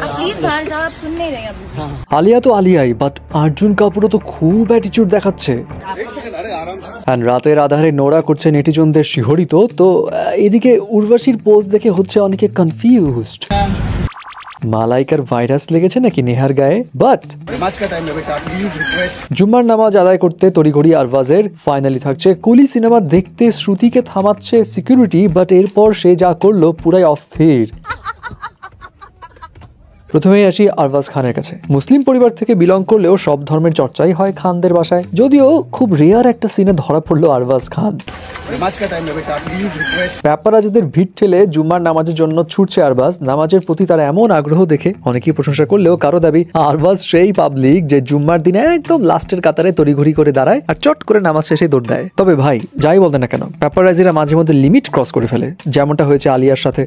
Please बाहर जाओ, आप सुन नहीं रहे अभी। আলিয়া তো আলিয়াই, বাট অর্জুন কাপুরও তো খুব অ্যাটিটিউড দেখাচ্ছে। আর রাতের আধারে নোরা করছে নেটিজনদের শিহরিত। তো এদিকে উর্বশীর পোজ দেখে হচ্ছে অনেকে কনফিউজড। মালাইকার ভাইরাস লেগেছে নাকি নেহার গায়ে? বাট জুম্মার নামাজ আদায় করতে তড়িঘড়ি আরবাজের। ফাইনালি থাকছে কুলি সিনেমা দেখতে শ্রুতিকে থামাচ্ছে সিকিউরিটি, বাট এরপর সে যা করলো পুরাই অস্থির। প্রথমেই আসি আরবাজ খানের কাছে। মুসলিম পরিবার থেকে বিলং করলেও সব ধর্মের চর্চাই হয় খানদের বাসায়। যদিও খুব রেয়ার একটা সিনে ধরা পড়লো আরবাজ খান। প্যাপারাজিদের ভিড় ঠেলে জুম্মার নামাজের জন্য ছুটছে আরবাজ। নামাজের প্রতি তার এমন আগ্রহ দেখে অনেকেই প্রশংসা করলেও কারো দাবি আরবাজ সেই পাবলিক যে জুম্মার দিনে একদম লাস্টের কাতারে তড়িঘড়ি করে দাঁড়ায় আর চট করে নামাজ শেষে দৌড় দেয়। তবে ভাই যাই বলতে না কেন, প্যাপারাজিরা মাঝে মধ্যে লিমিট ক্রস করে ফেলে, যেমনটা হয়েছে আলিয়ার সাথে।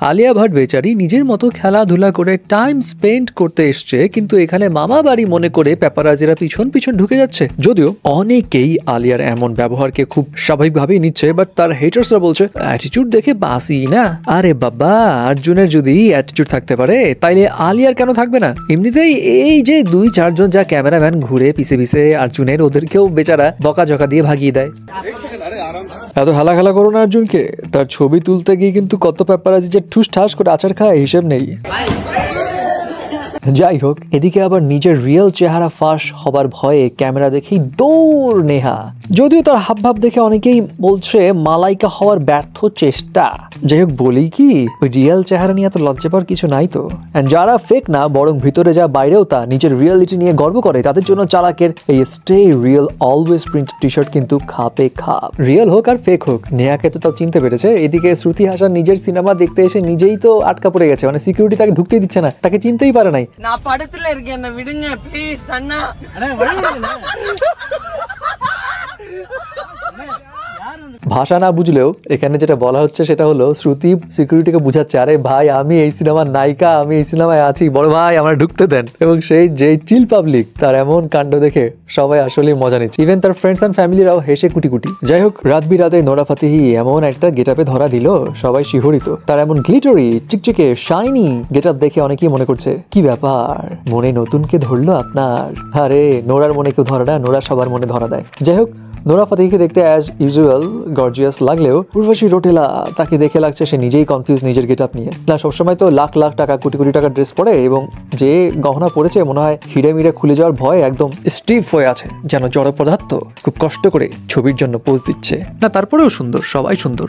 আলিয়া ভাট বেচারি নিজের মতো খেলাধুলা করে টাইম স্পেন্ড করতে এসছে, কিন্তু এখানে মামা বাড়ি মনে করে প্যাপারাজিরা পিছন পিছন ঢুকে যাচ্ছে। যদিও অনেকেই আলিয়ার এমন ব্যবহারকে খুব স্বাভাবিকভাবেই নিচ্ছে, বাট তার হেটার্সরা বলছে অ্যাটিটিউড দেখে বাসি না। আরে বাবা, অর্জুনের যদি অ্যাটিটিউড থাকতে পারে তাইলে আলিয়ার কেন থাকবে না? এমনিতেই এই যে 2-4 জন যা ক্যামেরাম্যান ঘুরে পিছে পিছে অর্জুনের, ওদেরকেও বেচারা বকাঝকা দিয়ে ভাগিয়ে দেয়। এত হালা খেলা করো না অর্জুনকে। তার ছবি তুলতে গিয়ে কিন্তু কত প্যাপারাজি যে ঠুস ঠাস করে আচার খায় হিসেব নেই। যাই হোক, এদিকে আবার নিজের রিয়েল চেহারা ফাঁস হবার ভয়ে ক্যামেরা দেখেই দৌড় নেহা। যদিও তার হাবভাব দেখে অনেকেই বলছে মালাইকা হওয়ার ব্যর্থ চেষ্টা। যাই হোক, বলি কি, ওই রিয়েল চেহারা নিয়ে এত লজ্জা পাওয়ার কিছু নাই তো। এন্ড যারা ফেক না, বরং ভিতরে যা বাইরেও তা, নিজের রিয়েলিটি নিয়ে গর্ব করে, তাদের জন্য চালাকের এই stay real always print T shirt কিন্তু খাপে খাপ। রিয়েল হোক আর ফেক হোক, নেহাকে তো তাও চিনতে পেরেছে। এদিকে শ্রুতি হাসান নিজের সিনেমা দেখতে এসে নিজেই তো আটকা পড়ে গেছে, মানে সিকিউরিটি তাকে ঢুকতেই দিচ্ছে না, তাকে চিনতেই পারে নাই। நான் படத்துல இருக்கேன், என்ன விடுங்க ப்ளீஸ் அண்ணா। ভাষা না বুঝলেও এখানে যেটা বলা হচ্ছে সেটা হলো শ্রুতি সিকিউরিটিকে বুঝাচ্ছে, আরে ভাই আমি এই সিনেমার নায়িকা, আমি এই সিনেমায় আছি, বড় ভাই আমরা ঢুকতে দেন। এবং সেই যে চিল পাবলিক, তার এমন কাণ্ড দেখে সবাই আসলেই মজা নিচ্ছে। ইভেন তার ফ্রেন্ডস অ্যান্ড ফ্যামিলিরাও হেসে কুটি কুটি। যাই হোক, রাত বিরাতে নোরা ফাতেহি এমন একটা গেটআপে ধরা দিল, সবাই শিহরিত। তার এমন গ্লিটারি চিকচিকে শাইনি গেটআপ দেখে অনেকেই মনে করছে কি ব্যাপার, মনে নতুনকে ধরলো আপনার? আরে নোরার মনে কেউ ধরে না, নোরা সবার মনে ধরা দেয়। যাই হোক, নোরা ফাতেহিকে দেখতে অ্যাজ ইউজুয়াল গর্জিয়াস লাগলেও উর্বশী রোটেলা তাকে দেখে লাগছে সে নিজেই কনফিউজ নিজের গেটআপ নিয়ে। না, সবসময় তো লাখ লাখ টাকা কোটি কোটি টাকার ড্রেস পরে এবং যে গহনা পরেছে মনে হয় হিরে মিরে খুলে যাওয়ার ভয় একদম স্টিফ হয়ে আছে, যেন জড় পদার্থ খুব কষ্ট করে ছবির জন্য পোজ দিচ্ছে। না, তারপরেও সুন্দর, সবাই সুন্দর।